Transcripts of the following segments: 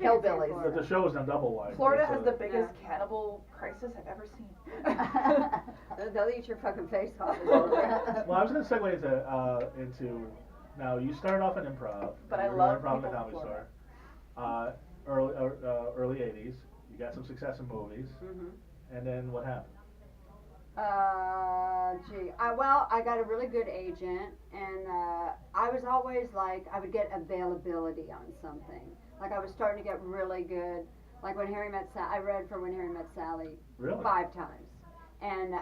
hillbillies. But the show is on double wide. Florida has the biggest cannibal crisis I've ever seen. They'll eat your fucking face off. Well, I was going to segue into now. You started off in improv. But I were love improv in the people Comedy in Store. Early '80s. You got some success in movies. And then what happened? I got a really good agent, and I was always like, I would get availability on something. Like I was starting to get really good. Like When Harry Met Sally, I read for When Harry Met Sally Really? 5 times. And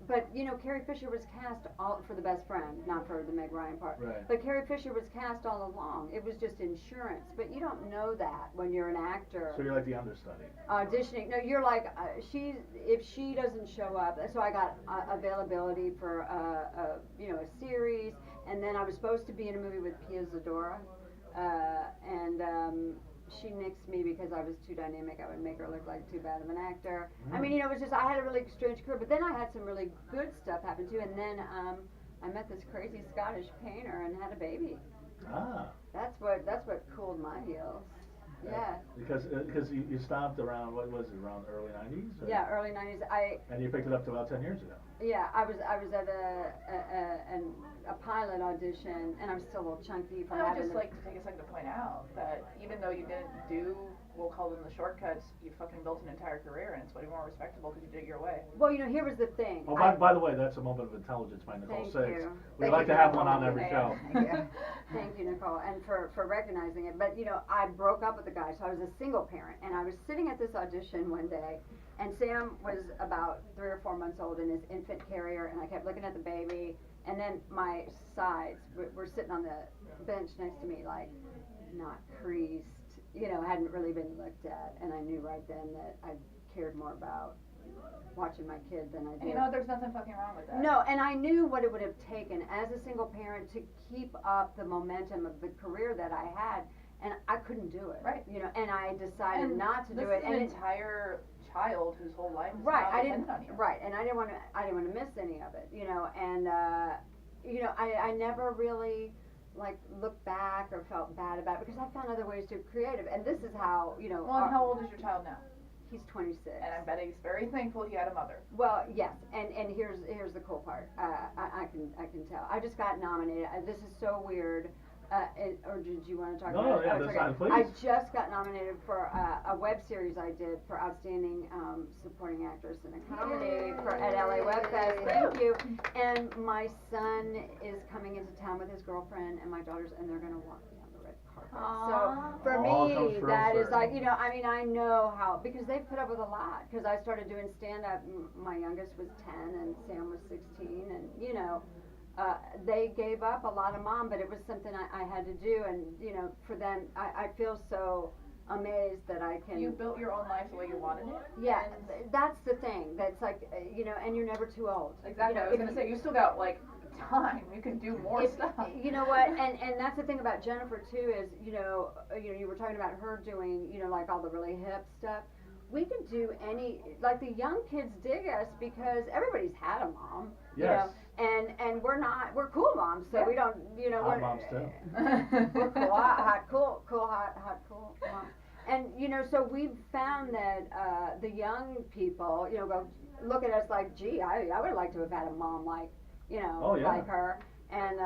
but you know, Carrie Fisher was cast all for the best friend, not for the Meg Ryan part. Right. But Carrie Fisher was cast all along. It was just insurance. But you don't know that when you're an actor. So you're like the understudy. Auditioning. No, you're like if she doesn't show up. So I got availability for a series, and then I was supposed to be in a movie with Pia Zadora, and she nixed me because I was too dynamic. I would make her look like too bad of an actor. I mean, it was just, I had a really strange career, but then I had some really good stuff happen too, and then I met this crazy Scottish painter and had a baby. Ah. That's what cooled my heels. Yeah. Because you stopped around, what was it, around the early '90s? Yeah, early '90s. And you picked it up to about 10 years ago. Yeah, I was at a pilot audition, and I'm still a little chunky from I would having. just like to take a second to point out that even though you didn't do, we'll call them the shortcuts, you fucking built an entire career, and it's way more respectable because you did it your way. Well, here was the thing. Oh, by the way, that's a moment of intelligence by Nicole Thank Sixx. you. We'd like to have one on every show. Thank you, Nicole, and for recognizing it. But I broke up with the guy, so I was a single parent, and I was sitting at this audition one day, and Sam was about 3 or 4 months old in his infant carrier, and I kept looking at the baby, and then my sides were sitting on the bench next to me, like not creased, hadn't really been looked at, and I knew right then that I cared more about watching my kid than I did. There's nothing fucking wrong with that. No, and I knew what it would have taken as a single parent to keep up the momentum of the career that I had, and I couldn't do it. Right. And I decided not to do it. This is an entire child whose whole life is right, now dependent on you. Right, and I didn't want to miss any of it. And I never really looked back or felt bad about it because I found other ways to be creative, and this is how Well, and how old is your child now? He's 26. And I bet he's very thankful he had a mother. Well, yes, and here's the cool part. I can tell. I just got nominated. This is so weird. Or did you want to talk about it? No, that's fine, please. I just got nominated for a web series I did for Outstanding Supporting Actress in a Comedy at LA Web Fest. Thank you. And my son is coming into town with his girlfriend and my daughters, and they're going to walk me on the red carpet. So for me, that is like, I know how, because they've put up with a lot. Because I started doing stand-up, my youngest was 10 and Sam was 16, and they gave up a lot of mom, but it was something I had to do, and for them, I feel so amazed that I can. You built your own life the way you wanted it. Yeah, that's the thing. That's like and you're never too old. Exactly. I was gonna say you still got time. You can do more stuff. You know what? And that's the thing about Jennifer too is you were talking about her doing all the really hip stuff. We can do the young kids dig us because everybody's had a mom. Yes. And we're cool moms, so we don't, Hot moms too. We're cool, hot, cool mom. And, so we've found that the young people, go look at us like, gee, I would like to have had a mom like her. And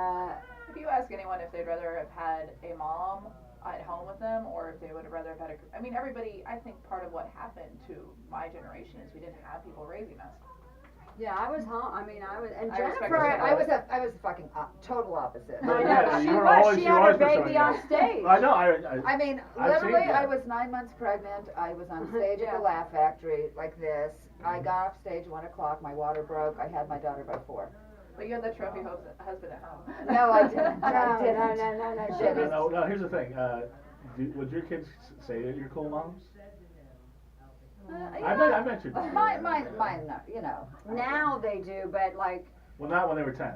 if you ask anyone if they'd rather have had a mom at home with them or if they would have rather have had everybody, I think part of what happened to my generation is we didn't have people raising us. Yeah, I was home. And Jennifer, I was a fucking total opposite. I know, she had her baby on stage. I know. I mean, literally, I was 9 months pregnant. I was on stage at the Laugh Factory like this. I got off stage 1 o'clock. My water broke. I had my daughter by 4. But you had the trophy husband at home. No, I didn't. No, here's the thing. Would your kids say that you're cool moms? I bet you did. Mine, Now they do, but Well, not when they were 10.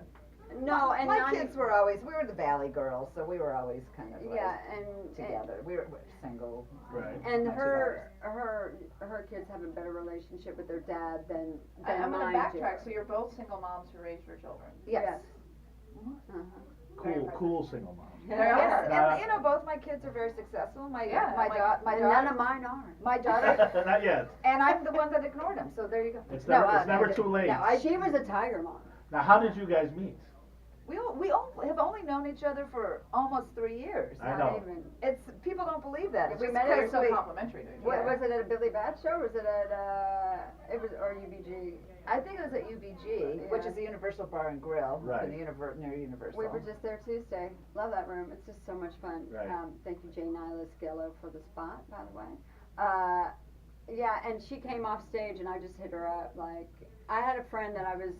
No, and my kids were always, we were the Valley girls, so we were always kind of together. We were single. Right. And her kids have a better relationship with their dad than I'm mine going to do. backtrack. So you're both single moms who raised your children. Yes. Cool cool single moms. Yes, and you know, both my kids are very successful. My none of mine are. My daughter. Not yet. And I'm the one that ignored them. So there you go. It's never too late. No, she was a tiger mom. Now, how did you guys meet? We all have only known each other for almost 3 years. I know. It's people don't believe that. We met it so complimentary to each other. Was it at a Billy Bat show? Or was it at or UBG? I think it was at UBG, which is the Universal Bar and Grill, right? Near Universal. We were just there Tuesday. Love that room. It's just so much fun. Right. Thank you, Jay Nyla Scillo, for the spot, by the way. Yeah, and she came off stage, and I just hit her up. Like, I had a friend that I was.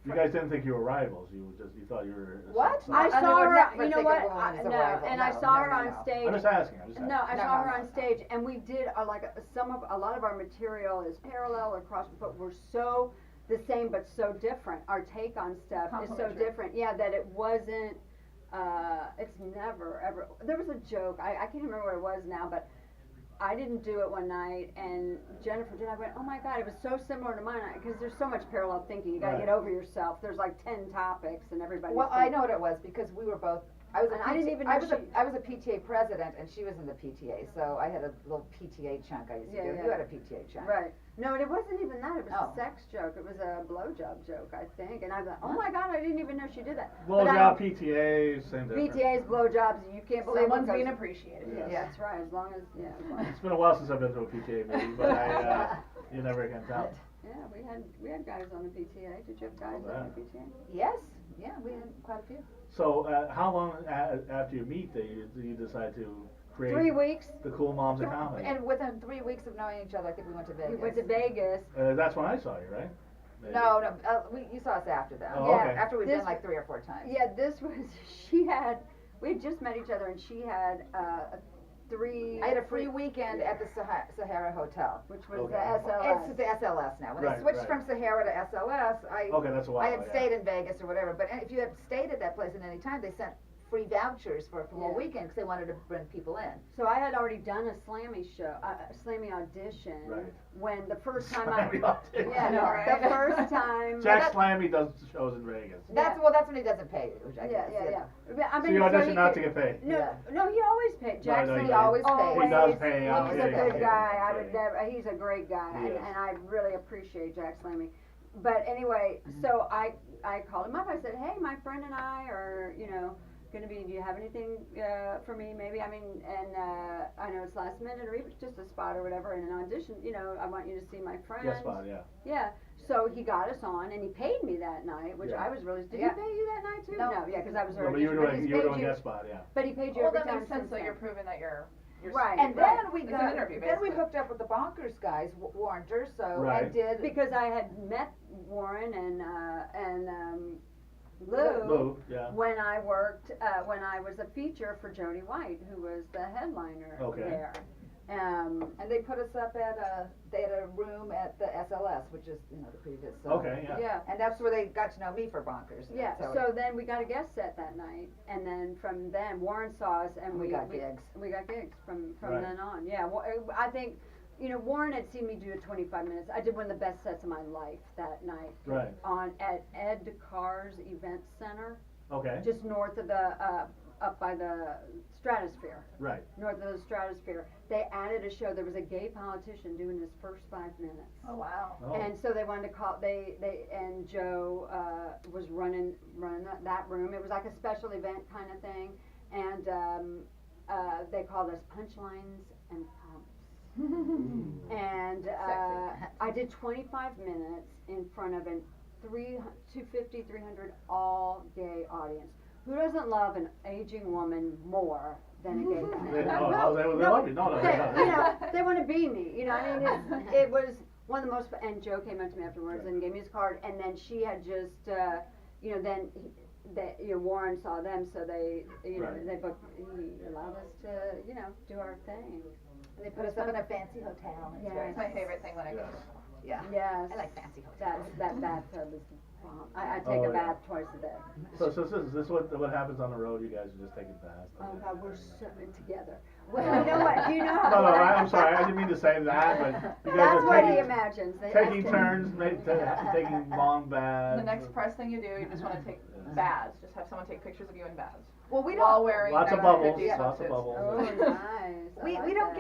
You guys didn't think you were rivals. You thought you were. What? I saw her. You know what? I saw her on stage. I'm just asking. No, I saw her on stage, and we did a lot of our material is parallel or cross, but we're so the same but so different. Our take on stuff is so different. Yeah, that it wasn't. It's never ever. There was a joke. I can't remember what it was now, but. I didn't do it one night, and Jennifer did. I went, oh my God, it was so similar to mine, because there's so much parallel thinking. You got to get over yourself. There's like 10 topics, and everybody. Well, I know what it was because we were both. I was a PTA president, and she was in the PTA, so I had a little PTA chunk I used to do. You had a PTA chunk. Right. No, and it wasn't even that. It was a sex joke. It was a blowjob joke, I think. And I thought, oh my God, I didn't even know she did that. Blowjob, PTA, same difference. PTA's, blowjobs, you can't believe someone's being appreciated. Yes. Yeah, that's right. As long as It's been a while since I've been to a PTA meeting, but you never can tell. Yeah, we had guys on the PTA. Did you have guys on the PTA? Yes. Yeah, we had quite a few. So, how long after you meet do you decide to create 3 weeks. The Cool Moms of Comedy? And within 3 weeks of knowing each other, I think we went to Vegas. We went to Vegas. That's when I saw you, right? Maybe. No, you saw us after that. Oh, yeah, okay. after we'd been like 3 or 4 times. Yeah, we had just met each other, and she had I had a free weekend at the Sahara Hotel, which was the SLS. It's the SLS now. When they switched from Sahara to SLS, that's a while. I had stayed in Vegas or whatever. But if you had stayed at that place at any time, they sent free vouchers for a whole weekend because they wanted to bring people in. So I had already done a Slammy show, a Slammy audition. Right. When the first time the first time. Jack Slammy does shows in Vegas. That's when he doesn't pay you, which I guess. I mean, so you audition not to get paid. No, he always paid. Jack Slammy always pays. He does pay. He's a good guy. I would never. He's a great guy, and I really appreciate Jack Slammy. But anyway, so I called him up. I said, hey, my friend and I are, do you have anything for me? Maybe, I know it's last minute or even just a spot or whatever, and an audition, I want you to see my friend. Guest spot, yeah. Yeah, so he got us on, and he paid me that night, which I was really, did he pay you that night too? No, because I was already. No, but you were doing guest spot, yeah. But he paid you every time. Well, that makes sense, so you're proving that you're right. And then we hooked hooked up with the Bonkers guys, Warren Durso, and did. Because I had met Warren and Lou, when I worked, when I was a feature for Jody White, who was the headliner there. And they put us up they had a room at the SLS, which is, the previous. Yeah. And that's where they got to know me for Bonkers. Yeah, so then we got a guest set that night, and then from then, Warren saw us, and we got gigs. We got gigs from then on, yeah. Well, I think, Warren had seen me do 25 minutes. I did one of the best sets of my life that night. Right. At Ed Carr's Event Center. Okay. Just north of up by the Stratosphere. Right. North of the Stratosphere. They added a show. There was a gay politician doing his first 5 minutes. Oh, wow. Oh. And so they wanted to call, and Joe was running that room. It was like a special event kind of thing. And they called us Punchlines and Pumps. And I did 25 minutes in front of a 250, 300 all gay audience. Who doesn't love an aging woman more than a gay guy? They love you. No. They want to be me. It was one of the most. And Joe came up to me afterwards and gave me his card. And then she had just, Warren saw them, so they booked. He allowed us to, do our thing. And they put us up in a fancy hotel. It's my favorite thing when I go. Yeah. Yes. I like fancy hotels. That bathtub is bomb. I take a bath twice a day. So is this what happens on the road? You guys are just taking baths? Oh God, we're so together. Well, you know what? Do you know how? No, I'm sorry. I didn't mean to say that, but you guys that's what he imagines. Taking turns, taking long baths. The next press thing you do, you just want to take baths. Just have someone take pictures of you in baths. Well, we while don't. wearing Lots of 1950s bubbles, lots of swimsuits. bubbles. Oh, nice. I We like don't that.